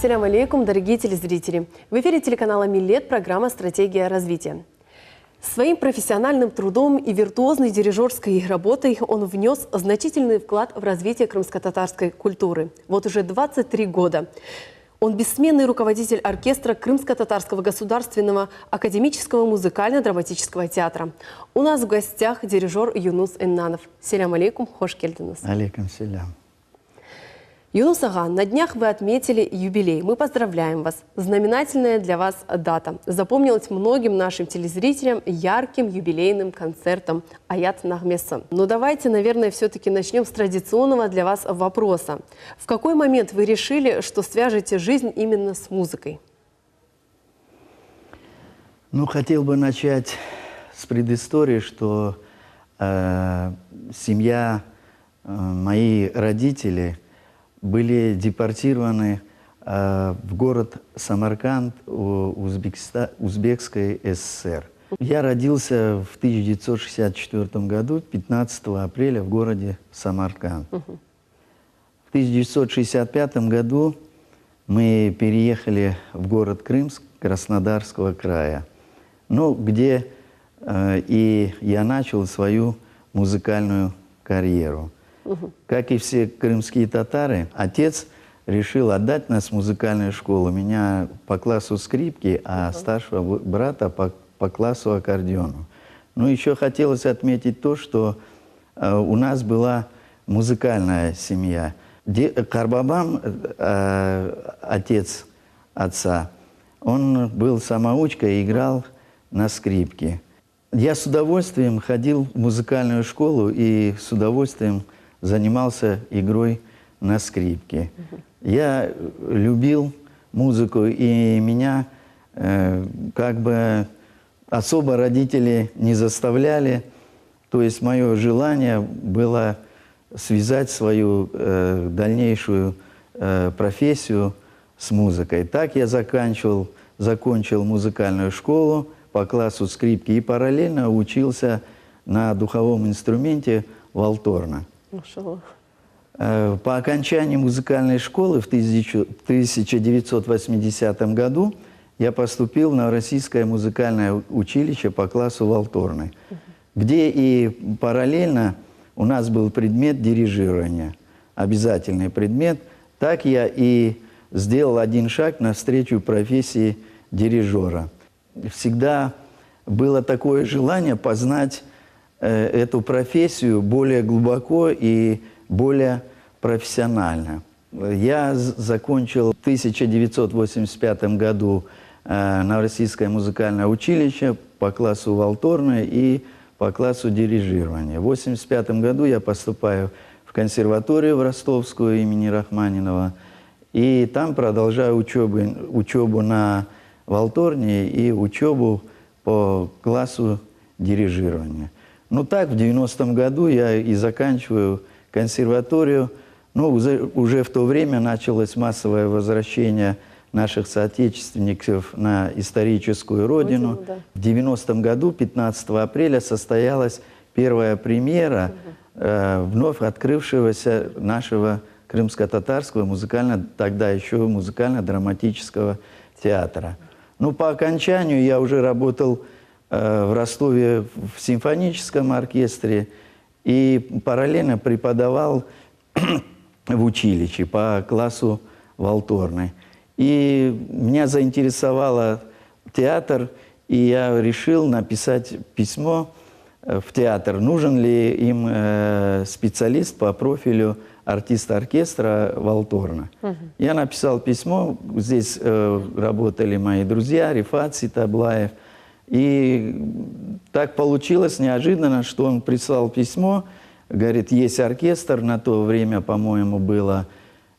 Ассаляму алейкум, дорогие телезрители. В эфире телеканала «Миллет» программа «Стратегия развития». Своим профессиональным трудом и виртуозной дирижерской работой он внес значительный вклад в развитие крымско-татарской культуры. Вот уже 23 года. Он бессменный руководитель оркестра Крымско-татарского государственного академического музыкально-драматического театра. У нас в гостях дирижер Юнус Эннанов. Селям алейкум, хош келдинус. Алейкум селям. Юнус ага, на днях вы отметили юбилей. Мы поздравляем вас. Знаменательная для вас дата. Запомнилась многим нашим телезрителям ярким юбилейным концертом «Аят Нагмеса». Но давайте, наверное, все-таки начнем с традиционного для вас вопроса. В какой момент вы решили, что свяжете жизнь именно с музыкой? Ну, хотел бы начать с предыстории, что семья, мои родители были депортированы в город Самарканд Узбекской ССР. Я родился в 1964 году, 15 апреля в городе Самарканд. В 1965 году мы переехали в город Крымск Краснодарского края, где и я начал свою музыкальную карьеру. Как и все крымские татары, отец решил отдать нас в музыкальную школу. Меня по классу скрипки, а старшего брата по классу аккордеону. Ну, еще хотелось отметить то, что у нас была музыкальная семья. Карбабам, отец отца, он был самоучкой и играл на скрипке. Я с удовольствием ходил в музыкальную школу и с удовольствием занимался игрой на скрипке. Я любил музыку, и меня как бы особо родители не заставляли. То есть мое желание было связать свою дальнейшую профессию с музыкой. Так я закончил музыкальную школу по классу скрипки и параллельно учился на духовом инструменте валторна. По окончании музыкальной школы в 1980 году я поступил в Новороссийское музыкальное училище по классу валторны, где и параллельно у нас был предмет дирижирования, обязательный предмет. Так я и сделал один шаг навстречу профессии дирижера. Всегда было такое желание познать эту профессию более глубоко и более профессионально. Я закончил в 1985 году Новороссийское музыкальное училище по классу валторны и по классу дирижирования. В 1985 году я поступаю в консерваторию в Ростовскую имени Рахманинова, и там продолжаю учебу на валторне и учебу по классу дирижирования. Ну так, в 90-м году я и заканчиваю консерваторию. Ну, уже в то время началось массовое возвращение наших соотечественников на историческую родину. В 90-м году, 15 апреля, состоялась первая премьера вновь открывшегося нашего крымско-татарского тогда еще музыкально-драматического театра. Ну, по окончанию я уже работал в Ростове в симфоническом оркестре и параллельно преподавал в училище по классу валторны. И меня заинтересовал театр, и я решил написать письмо в театр, нужен ли им специалист по профилю артиста оркестра валторна. Я написал письмо, здесь работали мои друзья, Рифат Ситаблаев. И так получилось неожиданно, что он прислал письмо, говорит, есть оркестр, на то время, по-моему, было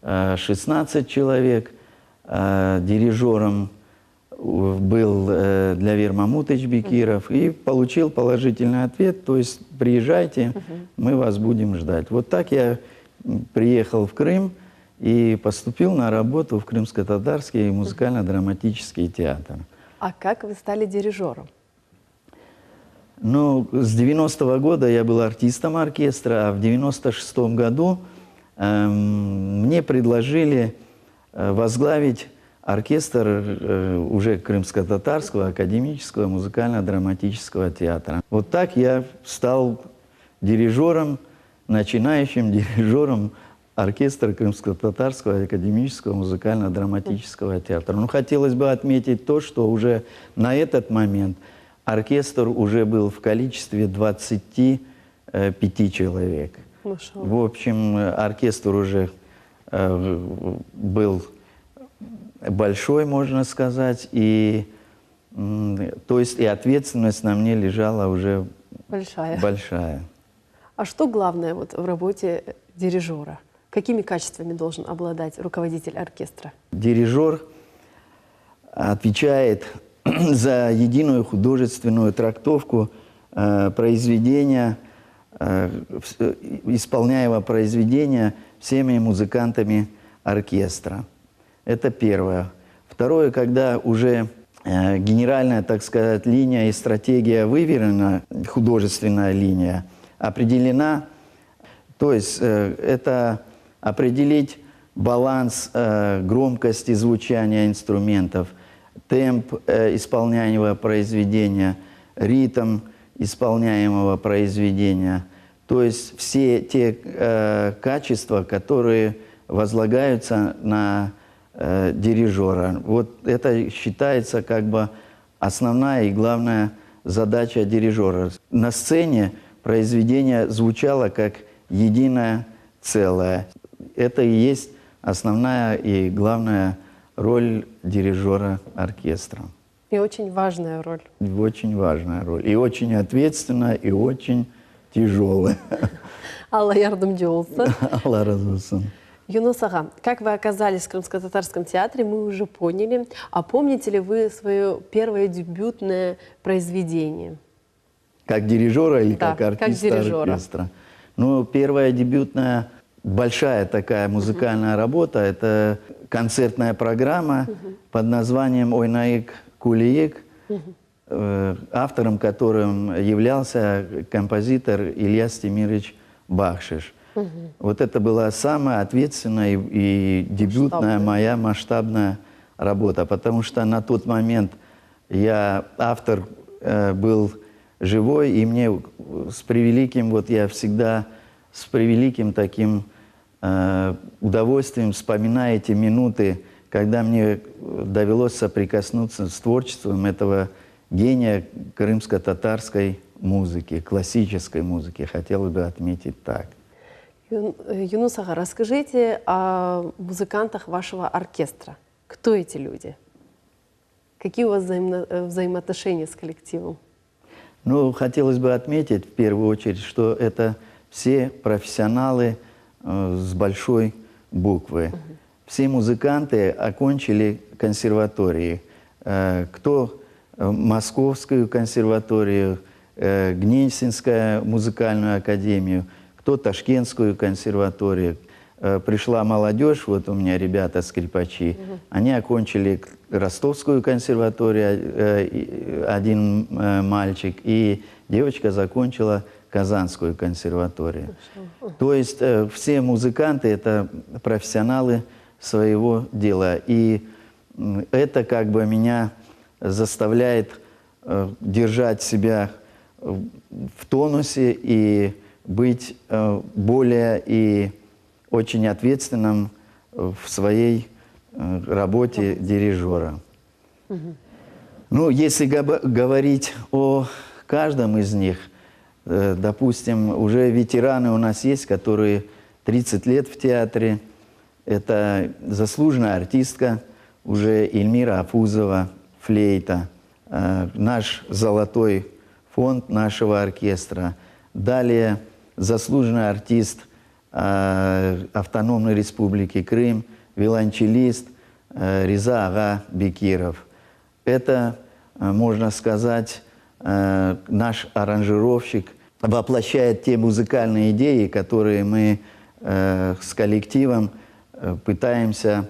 16 человек, дирижером был Длявир Мамутович Бекиров, и получил положительный ответ, то есть приезжайте, мы вас будем ждать. Вот так я приехал в Крым и поступил на работу в Крымско-татарский музыкально-драматический театр. А как вы стали дирижером? Ну, с 90-го года я был артистом оркестра, а в 96-м году мне предложили возглавить оркестр уже Крымско-Татарского академического музыкально-драматического театра. Вот так я стал дирижером, начинающим дирижером оркестра Крымско-Татарского академического музыкально-драматического театра. Но хотелось бы отметить то, что уже на этот момент оркестр уже был в количестве 25 человек. В общем, оркестр уже был большой, можно сказать, и то есть и ответственность на мне лежала уже большая. А что главное вот в работе дирижера? Какими качествами должен обладать руководитель оркестра? Дирижер отвечает за единую художественную трактовку произведения, исполняемого произведения всеми музыкантами оркестра. Это первое. Второе, когда уже генеральная, так сказать, линия и стратегия выверена, художественная линия определена, то есть это определить баланс громкости звучания инструментов, темп исполняемого произведения, ритм исполняемого произведения, то есть все те качества, которые возлагаются на дирижера. Вот это считается как бы основная и главная задача дирижера. На сцене произведение звучало как единое целое. Это и есть основная и главная роль дирижера оркестра. И очень важная роль. Очень важная роль. И очень ответственная, и очень тяжелая. Алла Ярдамдиолса. Алла Разусон. Юнус ага, как вы оказались в Крымско-Татарском театре, мы уже поняли. А помните ли вы свое первое дебютное произведение? Как дирижера или да, как артиста как дирижера. Оркестра? Ну, первая дебютная большая такая музыкальная работа – это концертная программа под названием «Ойнаик Кулиек», автором которым являлся композитор Илья Стемирович Бахшиш. Вот это была самая ответственная и дебютная моя масштабная работа, потому что на тот момент автор был живой, и мне с превеликим, вот я всегда с превеликим таким удовольствием вспоминаю эти минуты, когда мне довелось соприкоснуться с творчеством этого гения крымско-татарской музыки, классической музыки, хотел бы отметить так. Юнус ага, расскажите о музыкантах вашего оркестра. Кто эти люди? Какие у вас взаимоотношения с коллективом? Ну, хотелось бы отметить в первую очередь, что это все профессионалы с большой буквы. Все музыканты окончили консерватории. Кто Московскую консерваторию, Гнесинскую музыкальную академию, кто Ташкентскую консерваторию. Пришла молодежь, вот у меня ребята-скрипачи, они окончили Ростовскую консерваторию, один мальчик, и девочка закончила Казанскую консерваторию. То есть все музыканты – это профессионалы своего дела. И это как бы меня заставляет держать себя в тонусе и быть более и очень ответственным в своей работе дирижера. Ну, если говорить о каждом из них, допустим, уже ветераны у нас есть, которые 30 лет в театре. Это заслуженная артистка уже Эльмира Афузова, флейта, наш золотой фонд нашего оркестра. Далее заслуженный артист Автономной Республики Крым, виолончелист Риза Ага Бекиров. Это, можно сказать, наш аранжировщик воплощает те музыкальные идеи, которые мы с коллективом пытаемся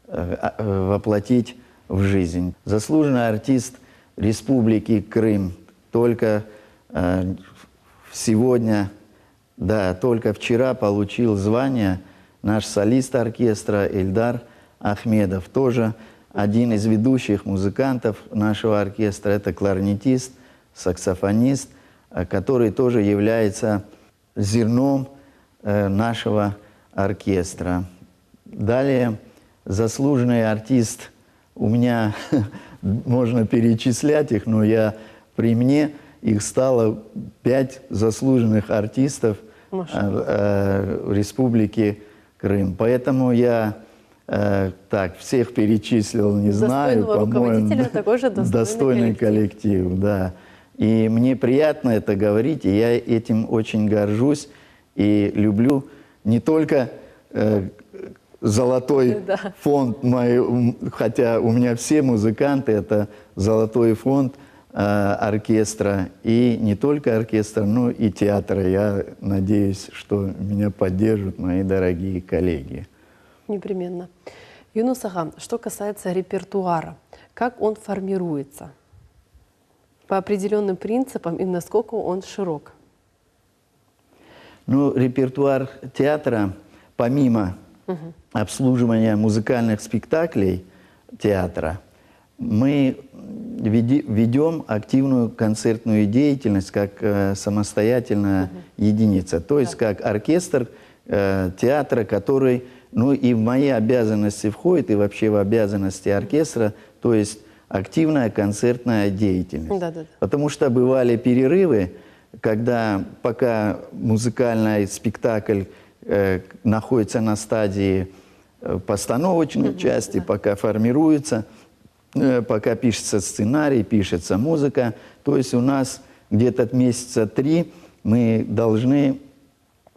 воплотить в жизнь. Заслуженный артист Республики Крым. Только сегодня, да, только вчера получил звание наш солист оркестра Эльдар Ахмедов, тоже один из ведущих музыкантов нашего оркестра. Это кларнетист, саксофонист, который тоже является зерном нашего оркестра. Далее заслуженный артист, у меня можно перечислять их, но при мне их стало 5 заслуженных артистов Республики Крым. Поэтому я всех перечислил, не знаю, по-моему, такой же достойный коллектив, да. И мне приятно это говорить, и я этим очень горжусь и люблю не только золотой фонд, хотя у меня все музыканты, это золотой фонд оркестра, и не только оркестра, но и театра. Я надеюсь, что меня поддержат мои дорогие коллеги. Непременно. Юнус ага, что касается репертуара, как он формируется? По определенным принципам и насколько он широк? Ну, репертуар театра, помимо обслуживания музыкальных спектаклей театра, мы ведем активную концертную деятельность как самостоятельная единица, то есть как оркестр театра, который, ну и в мои обязанности входит, и вообще в обязанности оркестра, то есть активная концертная деятельность. Потому что бывали перерывы, когда пока музыкальный спектакль находится на стадии постановочной части, пока формируется, пока пишется сценарий, пишется музыка. То есть у нас где-то месяца 3 мы должны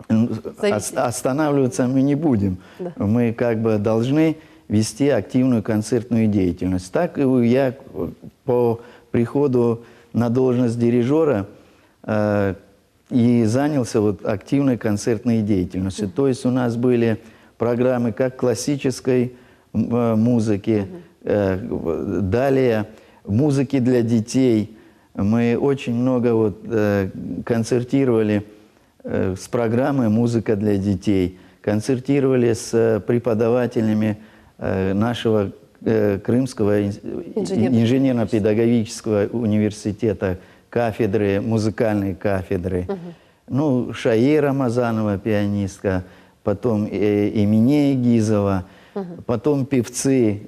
останавливаться, мы не будем. Мы как бы должны вести активную концертную деятельность. Так и я по приходу на должность дирижера и занялся вот активной концертной деятельностью. То есть у нас были программы как классической музыки, далее музыки для детей. Мы очень много концертировали с программой «Музыка для детей», концертировали с преподавателями нашего Крымского инженерно-педагогического университета, кафедры, музыкальной кафедры. Ну, Шаи Рамазанова, пианистка, потом Эминея Гизова, потом певцы,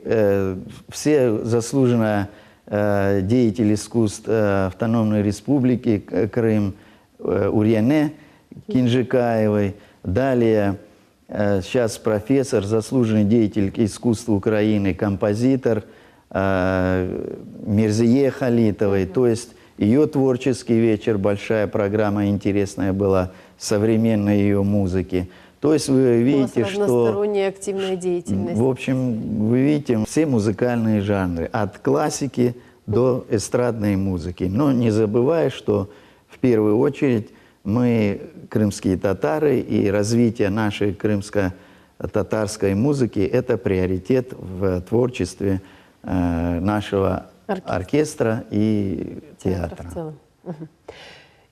все заслуженные деятели искусств Автономной Республики Крым, Урьяне Кинжикаевой, далее сейчас профессор, заслуженный деятель искусства Украины, композитор Мирзие Халитовой, то есть ее творческий вечер, большая программа интересная была, современной ее музыки. То есть вы видите, что... разносторонняя активная деятельность. В общем, вы видите все музыкальные жанры, от классики до эстрадной музыки. Но не забывая, что в первую очередь мы, крымские татары, и развитие нашей крымско-татарской музыки – это приоритет в творчестве нашего оркестра и театра. В целом.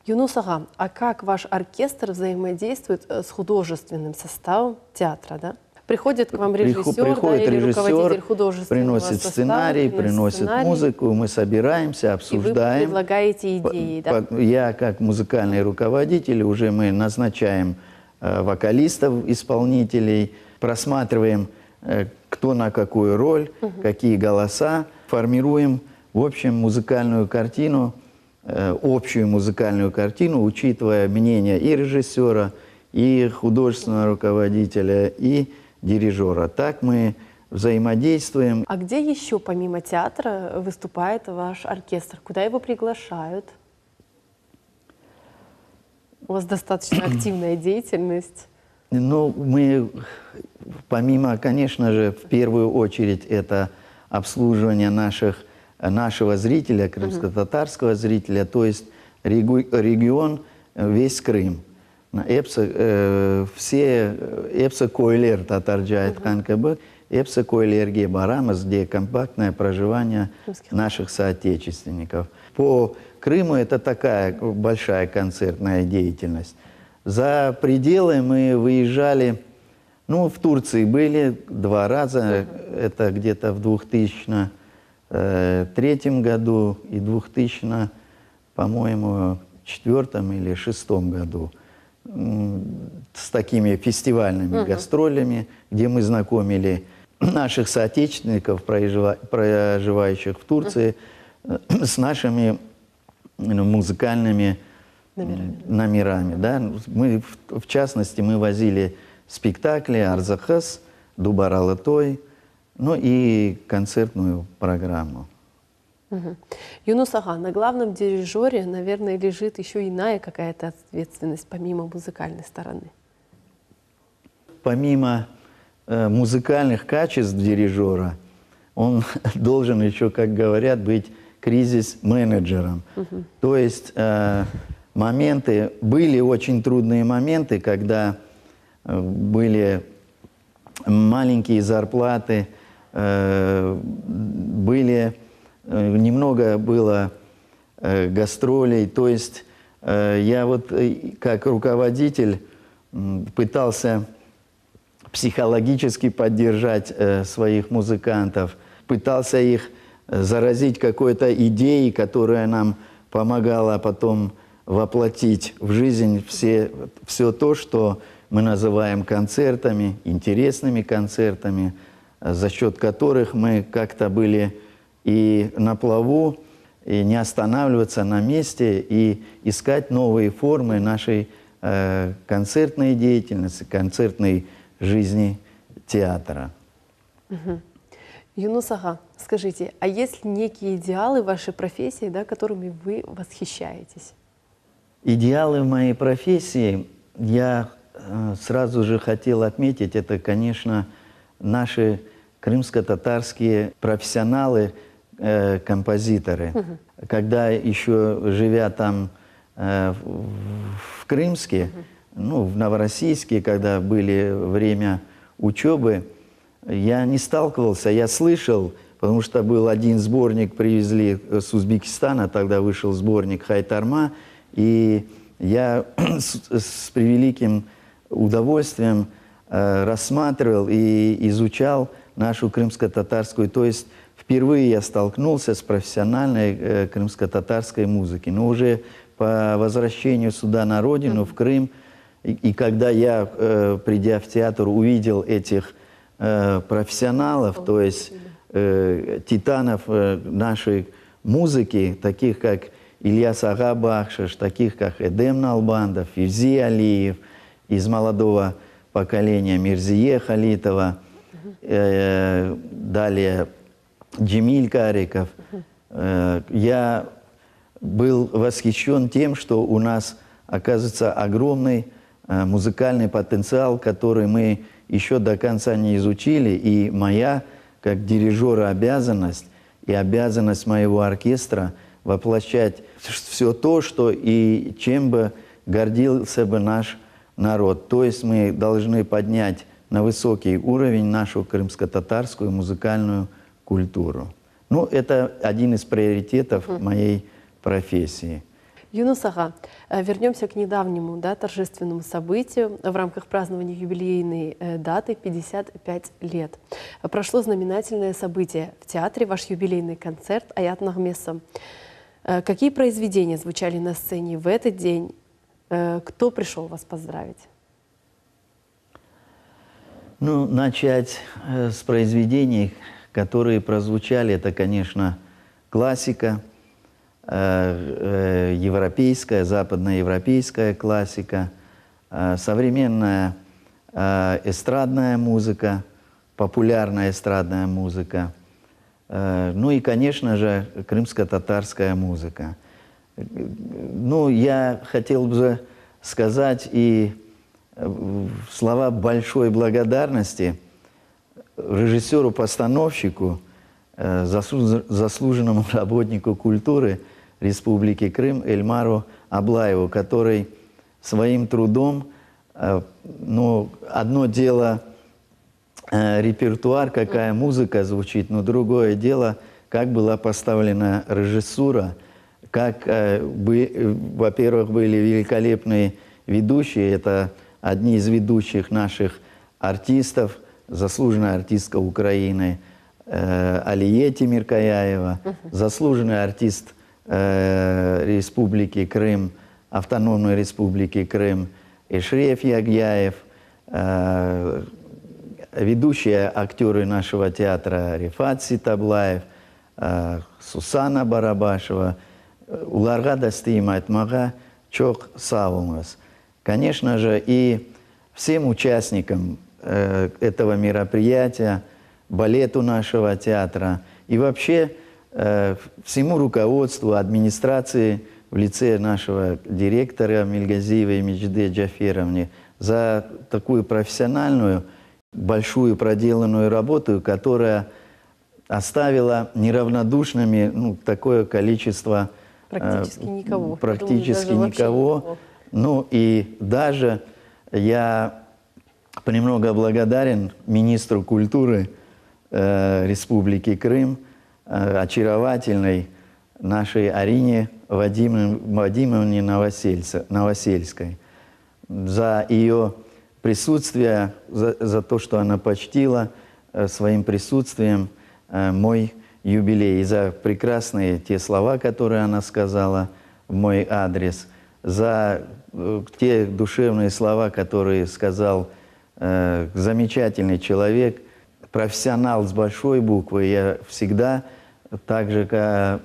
Юнус ага, а как ваш оркестр взаимодействует с художественным составом театра, да? Приходит к вам режиссер, приходит или режиссер, руководитель художественного приносит состава, сценарий, приносит музыку, мы собираемся, обсуждаем. И вы предлагаете идеи, да? Я как музыкальный руководитель, уже мы назначаем вокалистов, исполнителей, просматриваем, кто на какую роль, какие голоса, формируем, в общем, музыкальную картину, общую музыкальную картину, учитывая мнение и режиссера, и художественного руководителя, и дирижера. Так мы взаимодействуем. А где еще помимо театра выступает ваш оркестр? Куда его приглашают? У вас достаточно активная деятельность. Ну, мы, помимо, конечно же, в первую очередь, это обслуживание нашего зрителя, крымско-татарского зрителя, то есть регион, весь Крым. Все эпса койлер татарджает ханкабы, эпса койлерге барамас, где компактное проживание наших соотечественников. По Крыму это такая большая концертная деятельность. За пределы мы выезжали Ну, в Турции были 2 раза, это где-то в 2003 году и 2000, по-моему, 2004 или 2006 году. С такими фестивальными гастролями, где мы знакомили наших соотечественников, проживающих в Турции, с нашими музыкальными номерами. Да? Мы, в частности, мы возили спектакли «Арзахас», «Дубар Алатой», ну и концертную программу. Юнус ага, на главном дирижере, наверное, лежит еще иная какая-то ответственность, помимо музыкальной стороны. Помимо музыкальных качеств дирижера, он должен еще, как говорят, быть кризис-менеджером. То есть были очень трудные моменты, когда были маленькие зарплаты, немного было гастролей. То есть я вот как руководитель пытался психологически поддержать своих музыкантов, пытался их заразить какой-то идеей, которая нам помогала потом воплотить в жизнь все то, что мы называем концертами, интересными концертами, за счет которых мы как-то были и на плаву, и не останавливаться на месте, и искать новые формы нашей концертной деятельности, концертной жизни театра. Юнус ага, скажите, а есть ли некие идеалы вашей профессии, да, которыми вы восхищаетесь? Идеалы в моей профессии, я сразу же хотел отметить, это, конечно, наши крымско-татарские профессионалы, композиторы. Когда еще живя там в Крымске, ну, в Новороссийске, когда были время учебы, я не сталкивался, я слышал, потому что был один сборник, привезли с Узбекистана, тогда вышел сборник «Хайтарма», и я с превеликим удовольствием рассматривал и изучал нашу крымско-татарскую. То есть впервые я столкнулся с профессиональной крымско-татарской музыкой. Но уже по возвращению сюда на родину, в Крым, и когда я, придя в театр, увидел этих профессионалов, то есть титанов нашей музыки, таких как Ильяс Ага Бахшиш, таких как Эдем Налбандов, Февзи Алиев, из молодого поколения Мирзие Халитова, далее Джемиль Кариков. Я был восхищен тем, что у нас, оказывается, огромный музыкальный потенциал, который мы еще до конца не изучили, и моя, как дирижера, обязанность и обязанность моего оркестра воплощать все то, что и чем бы гордился бы наш народ. То есть мы должны поднять на высокий уровень нашу крымско-татарскую музыкальную культуру. Ну, это один из приоритетов моей профессии. Юнус ага, вернемся к недавнему, да, торжественному событию в рамках празднования юбилейной даты 55 лет. Прошло знаменательное событие в театре, ваш юбилейный концерт «Аят Нагмеса». Какие произведения звучали на сцене в этот день? Кто пришел вас поздравить? Ну, начать с произведений, которые прозвучали, это, конечно, классика, европейская, западноевропейская классика, современная эстрадная музыка, популярная эстрадная музыка, ну и, конечно же, крымско-татарская музыка. Ну, я хотел бы сказать и слова большой благодарности режиссеру-постановщику, заслуженному работнику культуры Республики Крым Эльмару Аблаеву, который своим трудом, ну, одно дело репертуар, какая музыка звучит, но другое дело, как была поставлена режиссура, как, во-первых, были великолепные ведущие, это одни из ведущих наших артистов, заслуженная артистка Украины Алие Тимиркаяева, заслуженный артист Республики Крым, Автономной Республики Крым Эшреф Ягьяев, ведущие актеры нашего театра Рифат Ситаблаев, Сусана Барабашева, Уларга Дастима Айтмага, Чок Савумас. Конечно же, и всем участникам этого мероприятия, балету нашего театра и вообще всему руководству, администрации в лице нашего директора Мильгазиевой Мечды Джаферовны за такую профессиональную, большую проделанную работу, которая оставила неравнодушными такое количество... Практически никого. Практически Думаю, никого. Ну и даже я премного благодарен министру культуры Республики Крым, очаровательной нашей Арине Вадимовне Новосельской за ее присутствие, за то, что она почтила своим присутствием мой юбилей, и за прекрасные те слова, которые она сказала в мой адрес, за те душевные слова, которые сказал замечательный человек, профессионал с большой буквы. Я всегда также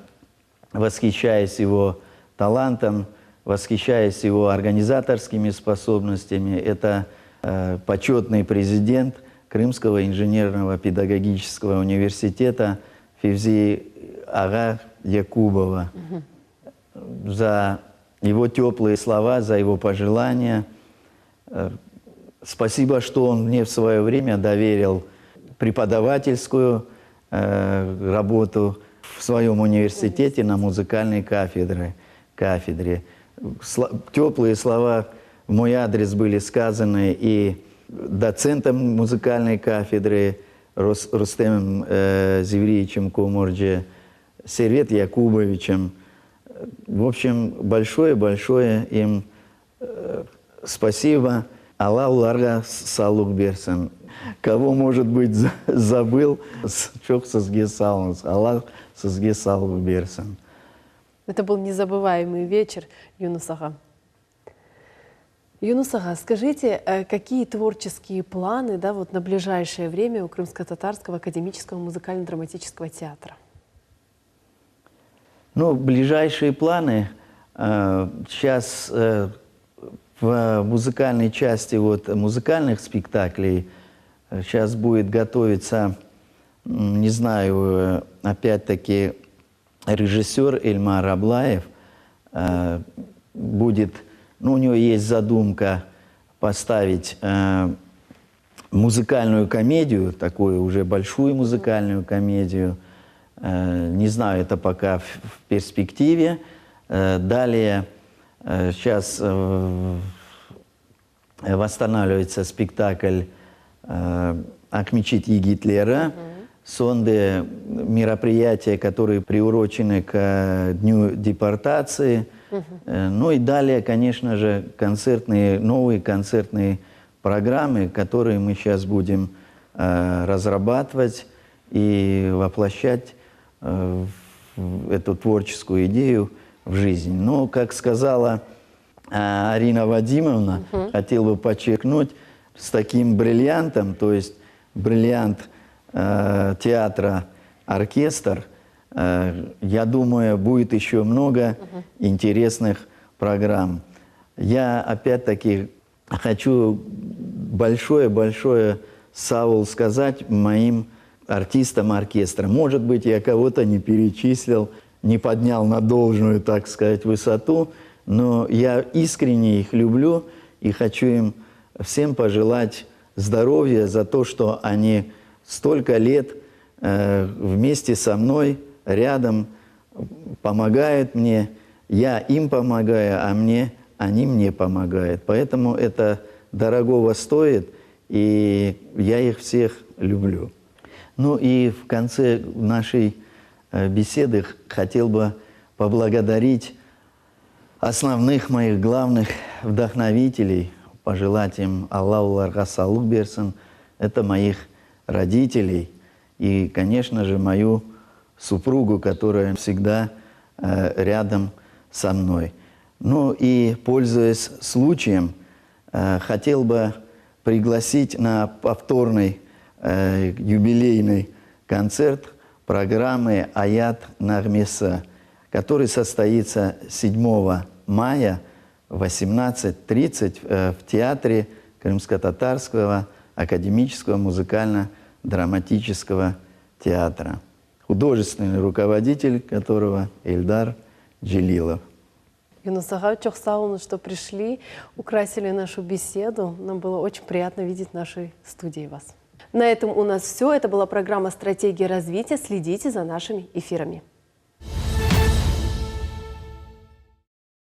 восхищаюсь его талантом, восхищаюсь его организаторскими способностями. Это почетный президент Крымского инженерного педагогического университета Февзи Ага Якубова. За его теплые слова, за его пожелания. Спасибо, что он мне в свое время доверил преподавательскую работу в своем университете на музыкальной кафедре. Теплые слова в мой адрес были сказаны и доцентом музыкальной кафедры Рустемом Зевриевичем Коморджи, Сервет Якубовичем. В общем, большое-большое им спасибо. Аллах Ларга Салук Берсен. Кого, может быть, забыл, чок сызге салыңыз. Аллах сызге Салук Берсен. Это был незабываемый вечер, Юнус ага. Юнус ага, скажите, какие творческие планы на ближайшее время у Крымско-Татарского академического музыкально-драматического театра? Ближайшие планы сейчас в музыкальной части музыкальных спектаклей сейчас будет готовиться, не знаю, опять-таки режиссер Эльмар Аблаев будет, у него есть задумка поставить музыкальную комедию, такую уже большую музыкальную комедию. Не знаю, это пока в перспективе. Далее сейчас восстанавливается спектакль «Акмечит Гитлера». Сонды мероприятия, которые приурочены к Дню депортации. И далее, конечно же, новые концертные программы, которые мы сейчас будем разрабатывать и воплощать эту творческую идею в жизнь. Но, как сказала Арина Вадимовна, хотел бы подчеркнуть, с таким бриллиантом, то есть бриллиант театра «Оркестр», я думаю, будет еще много интересных программ. Я опять-таки хочу большое-большое саул сказать моим артистам оркестра. Может быть, я кого-то не перечислил, не поднял на должную, так сказать, высоту, но я искренне их люблю и хочу им всем пожелать здоровья за то, что они столько лет вместе со мной, рядом, помогают мне, я им помогаю, а они мне помогают. Поэтому это дорогого стоит, и я их всех люблю. И в конце нашей беседы хотел бы поблагодарить основных моих главных вдохновителей, пожелать им Аллаху Ларга Салук Берсен, это моих родителей и, конечно же, мою супругу, которая всегда рядом со мной. Ну и, пользуясь случаем, хотел бы пригласить на повторный юбилейный концерт программы «Аят Нагмеса», который состоится 7 мая в 18:30 в театре Крымско-Татарского академического музыкально-драматического театра, художественный руководитель которого Эльдар Джилилов. Юнус Ага, çok sağ olun, что пришли, украсили нашу беседу. Нам было очень приятно видеть в нашей студии вас. На этом у нас все. Это была программа «Стратегия развития». Следите за нашими эфирами.